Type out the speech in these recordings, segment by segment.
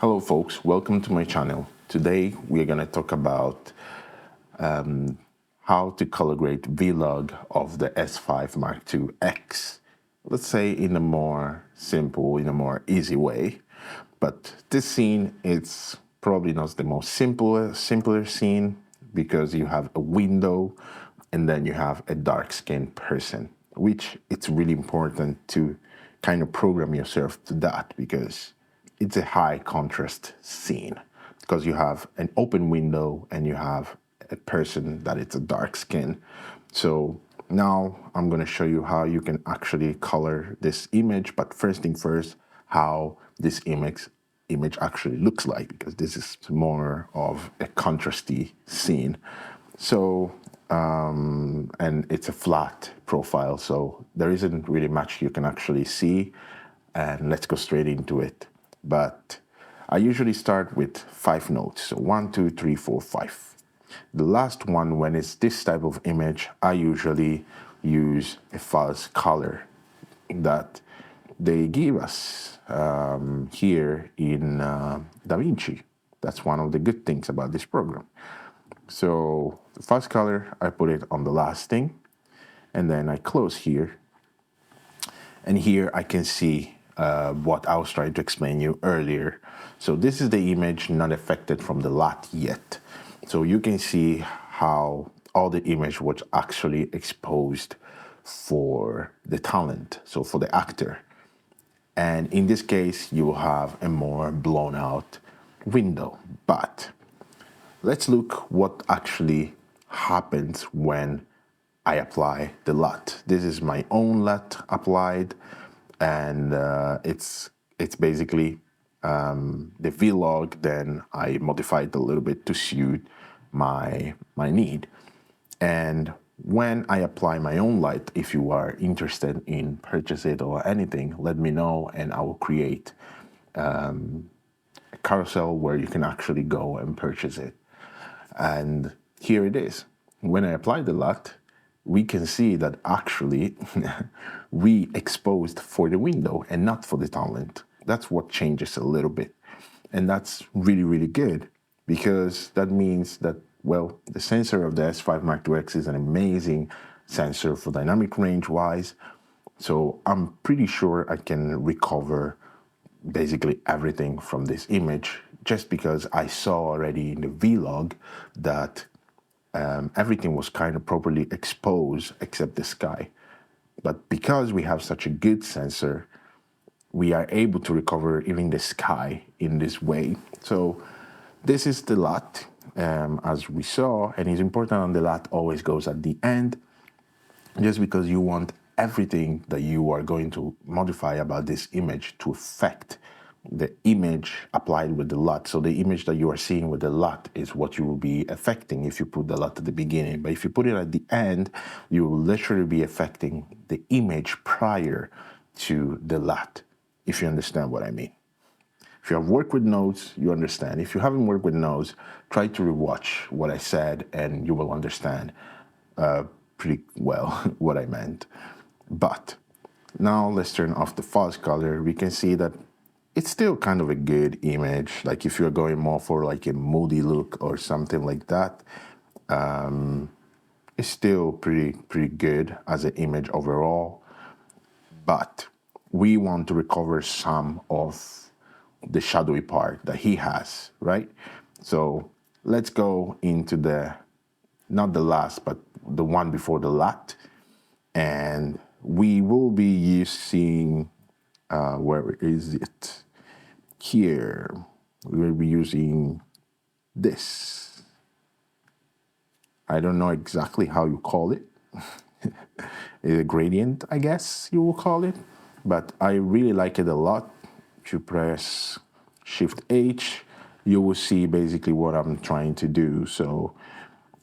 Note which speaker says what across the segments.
Speaker 1: Hello folks, welcome to my channel. Today we're going to talk about how to color grade vlog of the S5 Mark II X. Let's say in a more simple, in a more easy way. But this scene, it's probably not the most simpler scene because you have a window and then you have a dark-skinned person, which it's really important to kind of program yourself to that because it's a high contrast scene because you have an open window and you have a person that it's a dark skin. So now I'm going to show you how you can actually color this image, but first thing first, how this image actually looks like, because this is more of a contrasty scene. So and it's a flat profile, so there isn't really much you can actually see, and let's go straight into it. But I usually start with 5 notes, so 1, 2, 3, 4, 5. The last one, when it's this type of image, I usually use a false color that they give us here in DaVinci. That's one of the good things about this program. So the false color, I put it on the last thing, and then I close here. And here I can see what I was trying to explain you earlier. So this is the image not affected from the LUT yet. So you can see how all the image was actually exposed for the talent, so for the actor. And in this case, you will have a more blown out window. But let's look what actually happens when I apply the LUT. This is my own LUT applied, and it's basically the vlog. Then I modified a little bit to suit my need. And when I apply my own light, if you are interested in purchase it or anything, let me know, and I will create a carousel where you can actually go and purchase it. And here it is. When I apply the LUT, we can see that actually we exposed for the window and not for the talent. That's what changes a little bit. And that's really, really good, because that means that, well, the sensor of the S5 Mark II X is an amazing sensor for dynamic range wise. So I'm pretty sure I can recover basically everything from this image, just because I saw already in the vlog that everything was kind of properly exposed except the sky. But because we have such a good sensor, we are able to recover even the sky in this way. So this is the LUT, as we saw, and it's important on the LUT always goes at the end, just because you want everything that you are going to modify about this image to affect the image applied with the LUT. So the image that you are seeing with the LUT is what you will be affecting if you put the LUT at the beginning. But if you put it at the end, you will literally be affecting the image prior to the LUT, if you understand what I mean. If you have worked with nodes, you understand. If you haven't worked with nodes, try to rewatch what I said and you will understand pretty well what I meant. But now let's turn off the false color. We can see that it's still kind of a good image. Like if you're going more for like a moody look or something like that, it's still pretty good as an image overall. But we want to recover some of the shadowy part that he has, right? So let's go into the, not the last, but the one before the LUT. And we will be using, where is it? Here, we will be using this. I don't know exactly how you call it. A gradient, I guess you will call it. But I really like it a lot. If you press Shift H, you will see basically what I'm trying to do. So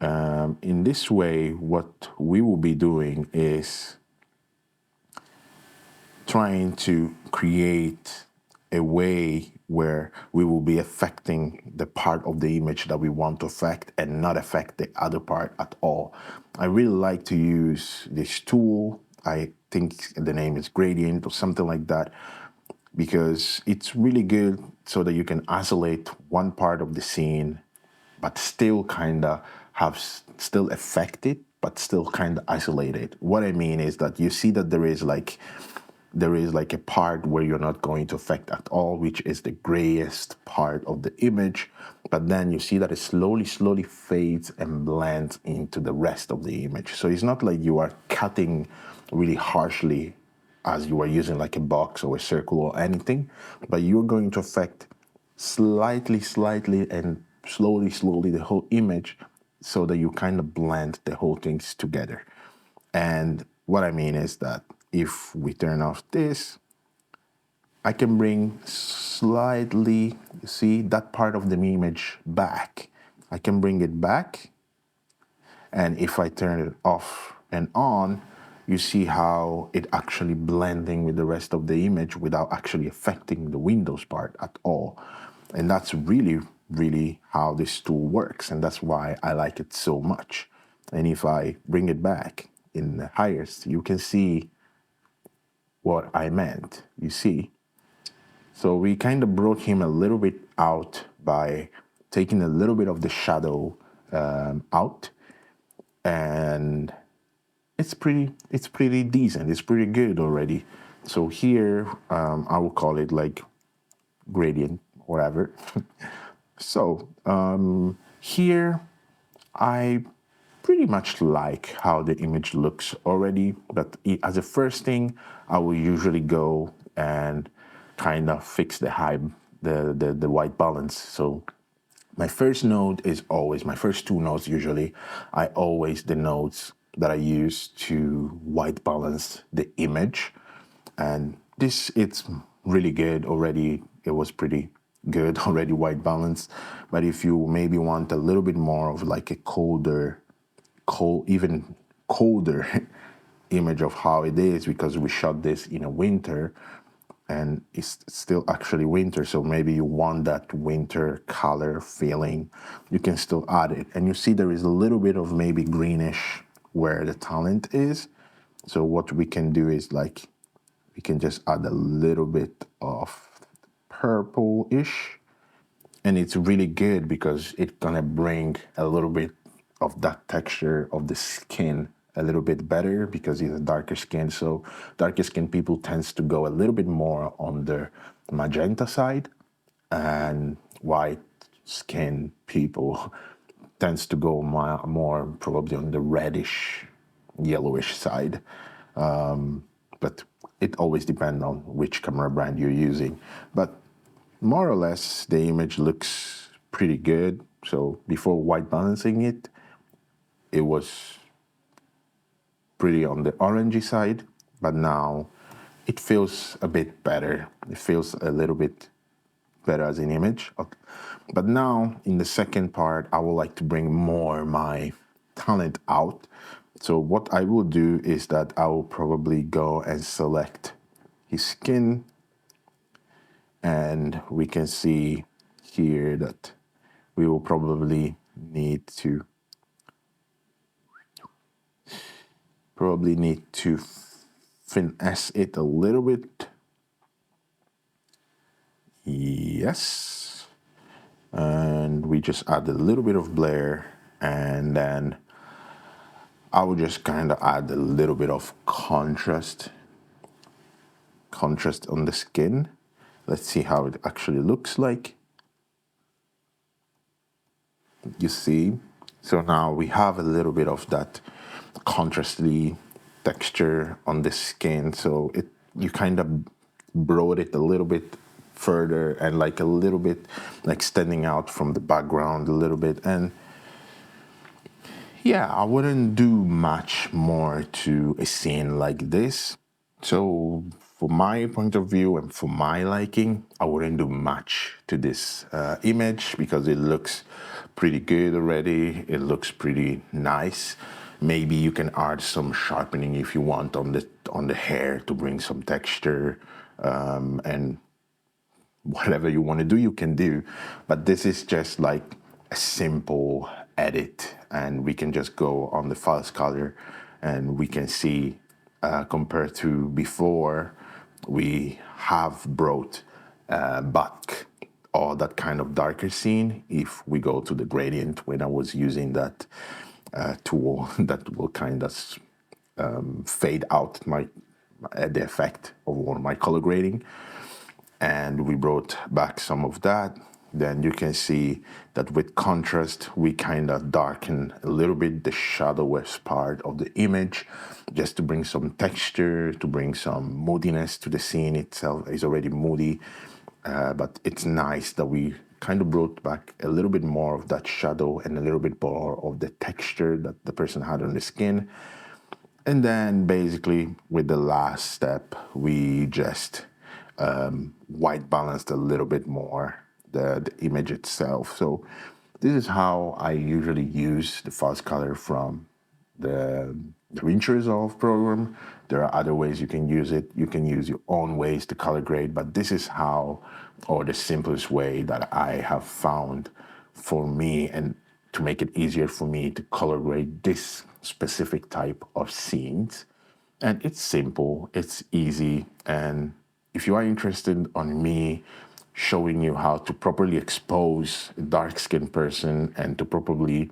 Speaker 1: in this way, what we will be doing is trying to create a way where we will be affecting the part of the image that we want to affect and not affect the other part at all. I really like to use this tool. I think the name is Gradient or something like that, because it's really good so that you can isolate one part of the scene, but still kind of have still affect it, but still kind of isolate it. What I mean is that you see that there is like a part where you're not going to affect at all, which is the grayest part of the image. But then you see that it slowly fades and blends into the rest of the image. So it's not like you are cutting really harshly as you are using like a box or a circle or anything, but you're going to affect slightly and slowly the whole image so that you kind of blend the whole things together. And what I mean is that if we turn off this, I can bring slightly, you see, that part of the image back. I can bring it back. And if I turn it off and on, you see how it actually blending with the rest of the image without actually affecting the Windows part at all. And that's really how this tool works. And that's why I like it so much. And if I bring it back in the highest, you can see what I meant, you see. So we kind of brought him a little bit out by taking a little bit of the shadow out, and it's pretty decent. It's pretty good already. So here I will call it like gradient, whatever. So here I pretty much like how the image looks already, but as a first thing, I will usually go and kind of fix the the white balance. So my first node is always, my first two nodes usually, the nodes that I use to white balance the image. And this, it's really good already. It was pretty good already, white balance. But if you maybe want a little bit more of like a even colder image of how it is, because we shot this in a winter and it's still actually winter, so maybe you want that winter color feeling, you can still add it. And you see there is a little bit of maybe greenish where the talent is. So what we can do is like, we can just add a little bit of purple-ish, and it's really good because it's gonna bring a little bit of that texture of the skin a little bit better, because it's a darker skin. So darker skin people tends to go a little bit more on the magenta side, and white skin people tends to go more probably on the reddish, yellowish side. But it always depends on which camera brand you're using. But more or less, the image looks pretty good. So before white balancing it, it was pretty on the orangey side, but now it feels a bit better. It feels a little bit better as an image. But now in the second part, I would like to bring more my talent out. So what I will do is that I will probably go and select his skin, and we can see here that we will probably need to finesse it a little bit. Yes. And we just add a little bit of blur, and then I will just kind of add a little bit of contrast on the skin. Let's see how it actually looks like. You see? So now we have a little bit of that contrasty texture on the skin. So you kind of brought it a little bit further, and like a little bit like standing out from the background a little bit. And yeah, I wouldn't do much more to a scene like this. So for my point of view and for my liking, I wouldn't do much to this image, because it looks pretty good already. It looks pretty nice. Maybe you can add some sharpening if you want on the hair to bring some texture, and whatever you want to do, you can do. But this is just like a simple edit, and we can just go on the false color, and we can see compared to before, we have brought back or that kind of darker scene. If we go to the gradient, when I was using that tool that will kind of fade out the effect of my color grading, and we brought back some of that, then you can see that with contrast we kind of darken a little bit the shadowless part of the image, just to bring some texture, to bring some moodiness to the scene itself. It's already moody, but it's nice that we kind of brought back a little bit more of that shadow and a little bit more of the texture that the person had on the skin. And then basically with the last step, we just white balanced a little bit more the image itself. So this is how I usually use the fast color from the DaVinci Resolve program. There are other ways you can use it. You can use your own ways to color grade, but this is how, or the simplest way that I have found for me, and to make it easier for me to color grade this specific type of scenes. And it's simple, it's easy, and if you are interested on me showing you how to properly expose a dark-skinned person and to properly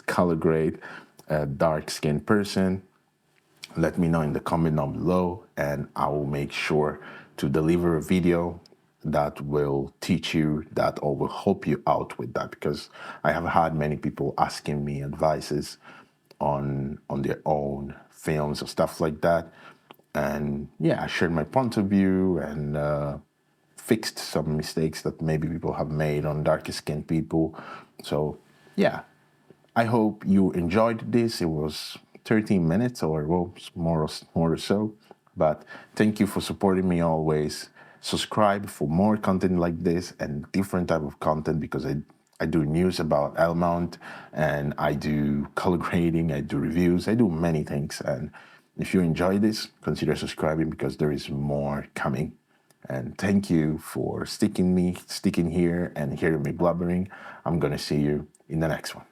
Speaker 1: color grade a dark-skinned person, let me know in the comment down below, and I will make sure to deliver a video that will teach you that or will help you out with that, because I have had many people asking me advices on their own films or stuff like that. And yeah, I shared my point of view and fixed some mistakes that maybe people have made on darker skinned people. So yeah, I hope you enjoyed this. It was 13 minutes or well, more or so. But thank you for supporting me always. Subscribe for more content like this and different type of content, because I do news about L-mount and I do color grading, I do reviews, I do many things. And if you enjoy this, consider subscribing, because there is more coming. And thank you for sticking here and hearing me blubbering. I'm gonna see you in the next one.